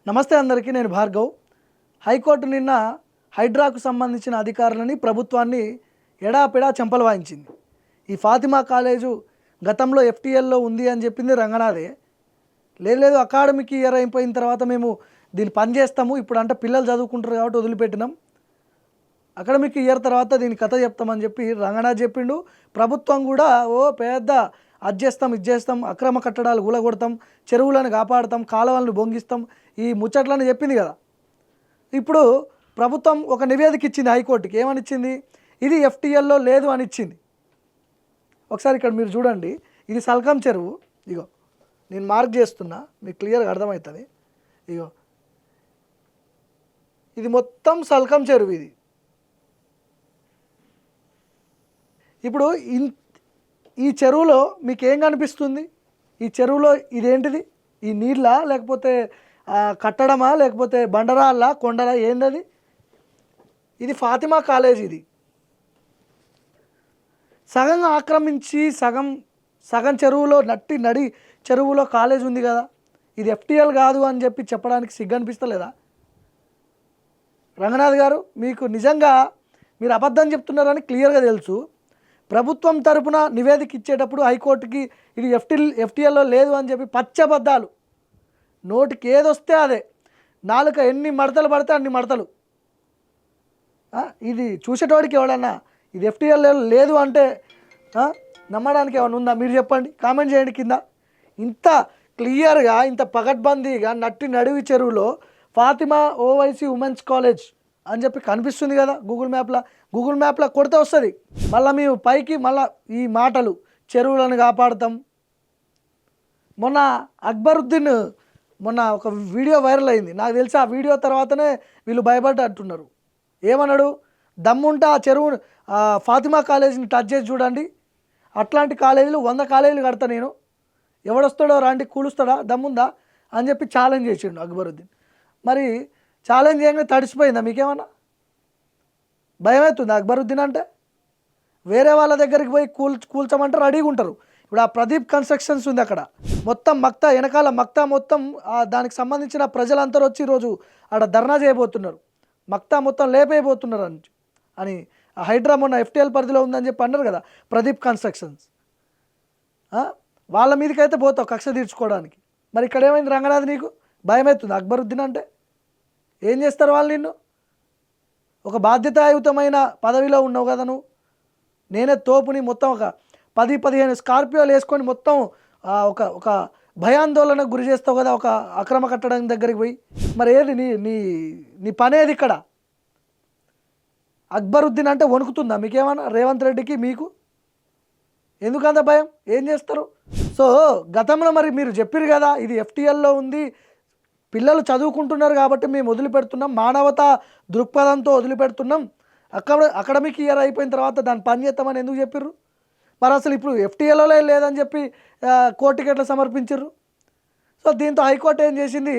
నమస్తే అందరికీ, నేను భార్గవ్. హైకోర్టు నిన్న హైడ్రాకు సంబంధించిన అధికారులని ప్రభుత్వాన్ని ఎడాపెడా చెంపలు వాయించింది. ఈ ఫాతిమా కాలేజు గతంలో ఎఫ్టీఎల్లో ఉంది అని చెప్పింది రంగనాథే. లేదు అకాడమిక్ ఇయర్ అయిపోయిన తర్వాత మేము దీన్ని పని చేస్తాము, ఇప్పుడు అంటే పిల్లలు చదువుకుంటారు కాబట్టి వదిలిపెట్టినాం, అకాడమిక్ ఇయర్ తర్వాత దీని కథ చెప్తామని చెప్పి రంగనాథ్ చెప్పిండు. ప్రభుత్వం కూడా పెద్ద అది చేస్తాం ఇది చేస్తాం, అక్రమ కట్టడాలు కూలగొడతాం, చెరువులను కాపాడుతాం, కాలువలను బొంగిస్తాం, ఈ ముచ్చట్లను చెప్పింది కదా. ఇప్పుడు ప్రభుత్వం ఒక నివేదిక ఇచ్చింది హైకోర్టుకి. ఏమని ఇచ్చింది? ఇది ఎఫ్టీఎల్లో లేదు అని ఇచ్చింది. ఒకసారి ఇక్కడ మీరు చూడండి, ఇది సల్కం చెరువు. ఇగో నేను మార్క్ చేస్తున్నా, మీకు క్లియర్గా అర్థమవుతుంది. ఇగో ఇది మొత్తం సల్కం చెరువు. ఇది ఇప్పుడు ఈ చెరువులో మీకు ఏం కనిపిస్తుంది? ఈ చెరువులో ఇదేంటిది? ఈ నీళ్ళ, లేకపోతే కట్టడమా, లేకపోతే బండరాళ్ళ, కొండల, ఏందది? ఇది ఫాతిమా కాలేజ్. ఇది సగం ఆక్రమించి సగం చెరువులో నడి చెరువులో కాలేజ్ ఉంది కదా. ఇది ఎఫ్టీఎల్ కాదు అని చెప్పి చెప్పడానికి సిగ్గు అనిపిస్తలేదా రంగనాథ్ గారు? మీకు నిజంగా మీరు అబద్ధం చెప్తున్నారని క్లియర్గా తెలుసు. ప్రభుత్వం తరపున నివేదిక ఇచ్చేటప్పుడు హైకోర్టుకి ఇది ఎఫ్టీఎల్లో లేదు అని చెప్పి పచ్చబద్దాలు, నోటికి ఏదొస్తే అదే, నాలుక ఎన్ని మడతలు పడితే అన్ని మడతలు. ఇది చూసేటోడికి ఎవడన్నా ఇది ఎఫ్టీఎల్ లేదు అంటే నమ్మడానికి ఏమైనా ఉందా? మీరు చెప్పండి, కామెంట్ చేయండి కింద. ఇంత క్లియర్గా, ఇంత పగడ్బందీగా నడివి చెరువులో ఫాతిమా ఓవైసీ ఉమెన్స్ కాలేజ్ అని చెప్పి కనిపిస్తుంది కదా గూగుల్ మ్యాప్లో కొడితే వస్తుంది. మళ్ళీ మేము పైకి మళ్ళీ ఈ మాటలు, చెరువులను కాపాడుతాం. మొన్న అక్బరుద్దీన్ మొన్న ఒక వీడియో వైరల్ అయింది. నాకు తెలిసి ఆ వీడియో తర్వాతనే వీళ్ళు భయపడ్డట్టున్నారు. ఏమన్నాడు? దమ్ముంటే ఆ చెరువు ఫాతిమా కాలేజీని టచ్ చేసి చూడండి, అట్లాంటి కాలేజీలు 100 కాలేజీలు కడతా నేను, ఎవడొస్తాడో రాండి కూలుస్తాడా, దమ్ముందా అని చెప్పి ఛాలెంజ్ చేసిండు అక్బరుద్దీన్. మరి ఛాలెంజ్ చేయగానే తడిసిపోయిందా? మీకేమన్నా భయం అవుతుంది? అక్బరుద్దీన్ అంటే వేరే వాళ్ళ దగ్గరికి పోయి కూల్చమంటే రెడీగా ఉంటారు. ఇప్పుడు ఆ ప్రదీప్ కన్స్ట్రక్షన్స్ ఉంది, అక్కడ మొత్తం మక్తా వెనకాల మక్తా మొత్తం దానికి సంబంధించిన ప్రజలందరూ వచ్చి ఈరోజు ఆడ ధర్నా చేయబోతున్నారు, మక్తా మొత్తం లేపైపోతున్నారు అని హైడ్రా మొన్న ఎఫ్టీఎల్ పరిధిలో ఉందని చెప్పి అన్నారు కదా ప్రదీప్ కన్స్ట్రక్షన్స్. వాళ్ళ మీదకైతే పోతావు కక్ష తీర్చుకోవడానికి. మరి ఇక్కడ ఏమైంది రంగనాథ్? నీకు భయం అవుతుంది అక్బరుద్దీన్ అంటే? ఏం చేస్తారు వాళ్ళు నిన్ను? ఒక బాధ్యతాయుతమైన పదవిలో ఉన్నావు కదా నువ్వు. నేనే తోపుని మొత్తం ఒక 10-15 స్కార్పియోలు వేసుకొని మొత్తం ఒక భయాందోళనకు గురి చేస్తావు కదా ఒక అక్రమ కట్టడం దగ్గరికి పోయి. మరి ఏది నీ పనేది ఇక్కడ? అక్బరుద్దీన్ అంటే వణుకుతుందా మీకేమన్నా? రేవంత్ రెడ్డికి మీకు ఎందుకంత భయం? ఏం చేస్తారు? సో గతంలో మరి మీరు చెప్పారు కదా ఇది ఎఫ్టీఎల్లో ఉంది, పిల్లలు చదువుకుంటున్నారు కాబట్టి మేము వదిలిపెడుతున్నాం, మానవతా దృక్పథంతో వదిలిపెడుతున్నాం, అకాడమిక్ ఇయర్ అయిపోయిన తర్వాత దాన్ని పని చేస్తామని ఎందుకు చెప్పారు? మరి అసలు ఇప్పుడు ఎఫ్టీఎల్లో లేదని చెప్పి కోర్టుకి ఎట్లా సమర్పించారు? సో దీంతో హైకోర్టు ఏం చేసింది?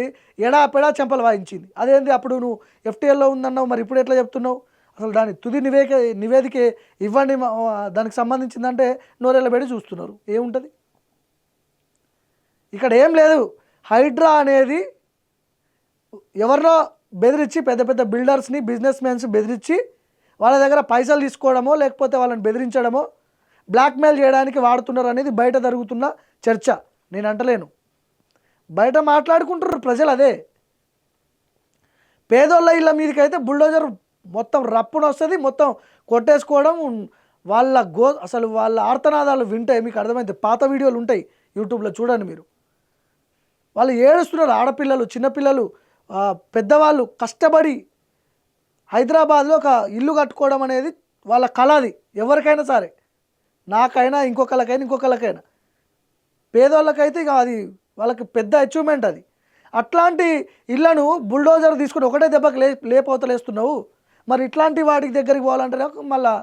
ఎడాపెడా చెంపలు వాయించింది. అదేంది అప్పుడు నువ్వు ఎఫ్టీఎల్లో ఉందన్నావు, మరి ఇప్పుడు ఎట్లా చెప్తున్నావు? అసలు దాని తుది నివేదిక ఇవ్వండి దానికి సంబంధించిందంటే నోరెళ్ళ పెట్టి చూస్తున్నారు. ఏముంటుంది ఇక్కడ? ఏం లేదు. హైడ్రా అనేది ఎవరినో బెదిరించి, పెద్ద పెద్ద బిల్డర్స్ని, బిజినెస్ మ్యాన్స్ బెదిరించి వాళ్ళ దగ్గర పైసలు తీసుకోవడమో, లేకపోతే వాళ్ళని బెదిరించడమో, బ్లాక్మెయిల్ చేయడానికి వాడుతున్నారు అనేది బయట జరుగుతున్న చర్చ. నేను అంటలేను, బయట మాట్లాడుకుంటున్నారు ప్రజలు. అదే పేదోళ్ళ ఇళ్ళ మీదకైతే బుల్డోజర్ మొత్తం రప్పున వస్తుంది, మొత్తం కొట్టేసుకోవడం. అసలు వాళ్ళ ఆర్తనాదాలు వింటే మీకు అర్థమైంది. పాత వీడియోలు ఉంటాయి యూట్యూబ్లో, చూడండి మీరు. వాళ్ళు ఏడుస్తున్నారు, ఆడపిల్లలు, చిన్నపిల్లలు, పెద్దవాళ్ళు కష్టపడి హైదరాబాద్లో ఒక ఇల్లు కట్టుకోవడం అనేది వాళ్ళ కళ. అది ఎవరికైనా సరే, నాకైనా ఇంకొకళ్ళకైనా పేదోళ్ళకైతే ఇక అది వాళ్ళకి పెద్ద అచీవ్మెంట్ అది. అట్లాంటి ఇళ్లను బుల్డోజర్ తీసుకుని ఒకటే దెబ్బకి లేపవతలేస్తున్నావు. మరి ఇట్లాంటి వాటికి దగ్గరికి పోవాలంటే మళ్ళీ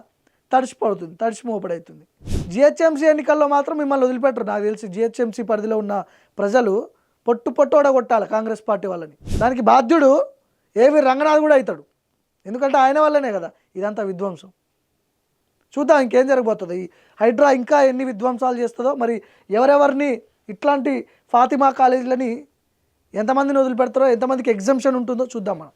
తడిసి మోపడవుతుంది. జిహెచ్ఎంసీ ఎన్నికల్లో మాత్రం మిమ్మల్ని వదిలిపెట్టరు. నాకు తెలిసి జిహెచ్ఎంసీ పరిధిలో ఉన్న ప్రజలు పొట్టు ఓడగొట్టాలి కాంగ్రెస్ పార్టీ వాళ్ళని. దానికి బాధ్యుడు ఏవి రంగనాథ్ కూడా అవుతాడు. ఎందుకంటే ఆయన వల్లనే కదా ఇదంతా విధ్వంసం. చూద్దాం ఇంకేం జరగబోతుంది. ఈ హైడ్రా ఇంకా ఎన్ని విధ్వంసాలు చేస్తుందో, మరి ఎవరెవరిని ఇట్లాంటి ఫాతిమా కాలేజీలని ఎంతమందిని వదిలిపెడతారో, ఎంతమందికి ఎగ్జంప్షన్ ఉంటుందో చూద్దాం మనం.